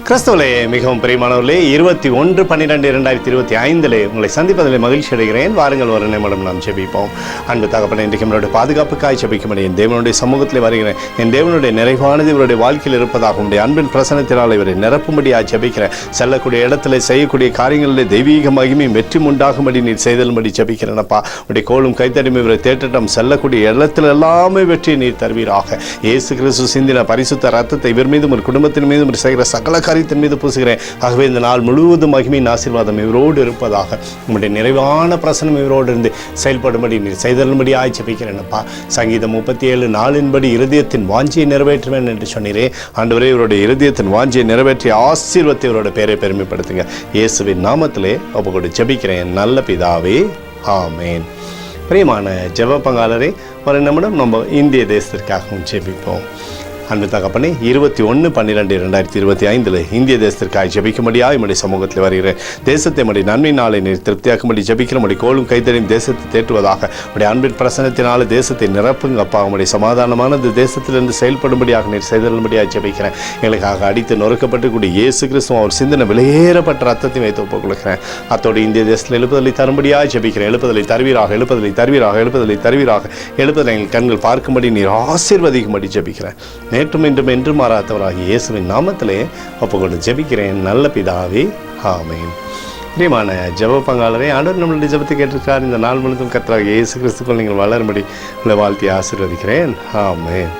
கிறிஸ்துவிலே மிகவும் பிரியமானவர்களே, 21/12/2025 உங்களை சந்திப்பதில் மகிழ்ச்சி அடைகிறேன். வாருங்கள், ஒரு நிமிடம் நாம் ஜெபிப்போம். அன்பு தகப்பனே, இன்றைக்கு நம்மளுடைய பாதுகாப்புக்காய் ஜெபிக்கும்படி என் தேவனுடைய சமூகத்தில் வருகிறேன். என் தேவனுடைய நிறைவானது இவருடைய வாழ்க்கையில் இருப்பதாக உடைய அன்பின் பிரசனத்தினால் இவரை நிரப்பும்படியாக ஜெபிக்கிறேன். செல்லக்கூடிய இடத்துல செய்யக்கூடிய காரியங்களில் தெய்வீக மகிமையும் வெற்றி உண்டாகும்படி நீர் செய்தல்படி ஜெபிக்கிறேனப்பா. உடைய கோலும் கைத்தடிமை இவரை தேட்டட்டம். செல்லக்கூடிய இடத்துல எல்லாமே வெற்றி நீர் தருவீராக. இயேசு கிறிஸ்து சிந்தின பரிசுத்த ரத்தத்தை இவர் மீதும் ஒரு குடும்பத்தின் மீதும் செய்கிற சகல காரியத்தின் மீது பூசுகிறேன். ஆகவே இந்த நாள் முழுவதும் மகிமையின் ஆசீர்வாதம் இவரோடு இருப்பதாக. உங்களுடைய நிறைவான பிரசனம் இவரோடு இருந்து செயல்படும்படி நீர் செய்தல்படி ஜெபிக்கிறேனப்பா. சங்கீதம் 37:4 இருதயத்தின் வாஞ்சியை நிறைவேற்றுவேன் என்று சொன்னீரே. ஆண்டவரே, இவருடைய இருதயத்தின் வாஞ்சியை நிறைவேற்றி ஆசீர்வத்தை இவரோட பேரை பெருமைப்படுத்துங்க. இயேசுவின் நாமத்திலே ஒப்புக்கொண்டு ஜெபிக்கிறேன் நல்ல பிதாவே, ஆமேன். பிரியமான ஜெப பங்காளரே, ஒரு நிமிடம் நம்ம இந்திய தேசத்திற்காகவும் ஜெபிப்போம். அன்பு தகப்பனே, 21/12/2025 இந்திய தேசத்திற்காக ஜெபிக்கும்படியாக என்னுடைய சமூகத்தில் வருகிறேன். தேசத்தை நம்முடைய நன்மை நாளை நீர் திருப்தியாக்கும்படி ஜெபிக்கிற நம்முடைய கோலும் கைத்தறியும் தேசத்தை தேற்றுவதாக. உடைய அன்பின் பிரசனத்தினால தேசத்தை நிரப்புங்கப்பா. உடைய சமாதானமானது தேசத்திலிருந்து செயல்படும்படியாக நீர் செய்தல்படியாக ஜெபிக்கிறேன். எங்களுக்காக அடித்து நொறுக்கப்பட்டு இயேசு கிறிஸ்துவ அவர் சிந்தனை விலையேறப்பட்ட ரத்தத்தை வைத்து ஒப்புக் கொடுக்கிறேன். அத்தோடு இந்திய தேசத்தில் எழுப்புதலை தரும்படியாக ஜெபிக்கிறேன். எழுப்புதலை தருவீராக, எழுப்புதலை தருவீராக, எழுப்புதலை தருவீராக. எழுப்புதலை எங்கள் கண்கள் பார்க்கும்படி நீர் ஆசீர்வதிக்கும்படி ஜெபிக்கிறேன். நேற்றும் இன்றும் என்று மாறாதவராகிய இயேசுவின் நாமத்திலே ஒப்புக்கொண்டு ஜெபிக்கிறேன் நல்ல பிதாவே, ஆமேன். பிரியமான ஜெப பங்காளரே, ஆண்டவர் நம்மளுடைய ஜெபத்தை கேட்டிருக்கிறார். இந்த நாள் முழுவதும் கர்த்தராகிய இயேசு கிறிஸ்துக்குள் நீங்கள் வளரும்படி உங்களை வாழ்த்தி ஆசீர்வதிக்கிறேன். ஆமேன்.